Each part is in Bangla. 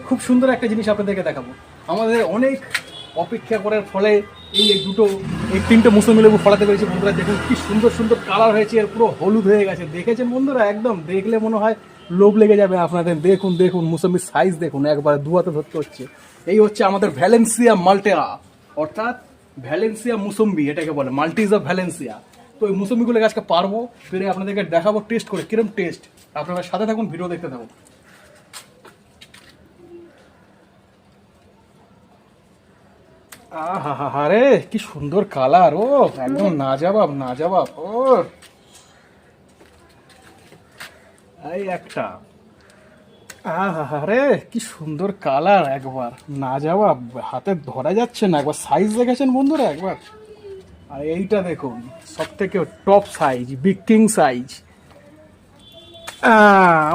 খুব সুন্দর একটা জিনিস আপনাদেরকে দেখাবো। আমাদের অনেক অপেক্ষা করার ফলে এই তিনটে মুসম্বি লেবু ফলাতে পেরেছি বন্ধুরা। দেখুন কি সুন্দর সুন্দর কালার হয়েছে, এর পুরো হলুদ হয়ে গেছে। দেখেছেন বন্ধুরা, একদম দেখলে মনে হয় লোভ লেগে যাবে আপনাদের। দেখুন দেখুন মুসম্বির সাইজ দেখুন, একবারে দু হাতে ধরতে হচ্ছে। এই হচ্ছে আমাদের ভ্যালেন্সিয়া মাল্টেরা, অর্থাৎ ভ্যালেন্সিয়া মুসম্বি, এটাকে বলে মাল্টিজ অফ ভ্যালেন্সিয়া। তো এই মুসম্বিগুলো আজকে পারবো পেরে আপনাদেরকে দেখাবো টেস্ট করে কিরম টেস্ট। আপনারা সাথে থাকুন, ভিডিও দেখতে থাকুন। আরে কি সুন্দর কালার, ও একদম নাজবাব নাজবাব। ও এই একটা, আরে কি সুন্দর কালার, একবার নাজবাব, হাতে ধরা যাচ্ছে না। একবার সাইজ দেখেছেন বন্ধুরা একবার। আর এইটা দেখুন, সব থেকে top size, big king size.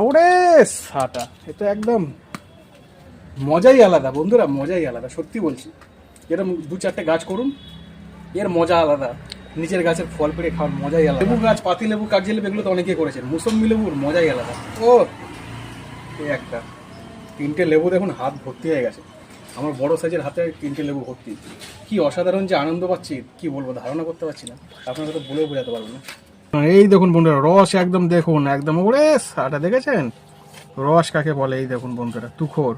ওরে সাটা, এটা একদম মজাই আলাদা বন্ধুরা, মজাই আলাদা, সত্যি বলছি। এরকম দু চারটে গাছ করুন, এর মজা আলাদা। নিচের গাছের ফল পেড়ে খাওয়ার মজাই আলাদা। লেবু গাছ, পাতি লেবু, কাগজি লেবু, এগুলো তো অনেকেই করেছেন। মুসম্বি লেবুর মজাই আলাদা। ও এই একটা, তিনটে লেবু দেখুন হাত ভর্তি হয়ে গেছে। আমার বড় সাইজের হাতে তিনটে লেবু ভর্তি। কি অসাধারণ যে আনন্দ পাচ্ছি, কি বলবো, ধারণা করতে পারছি না। আপনারা তো বলেও বোঝাতে পারবো না। এই দেখুন বন্ধুরা, রস একদম দেখুন, একদম ওরে সাটা, দেখেছেন রস কাকে বলে? এই দেখুন বন্ধুরা, তুখোর।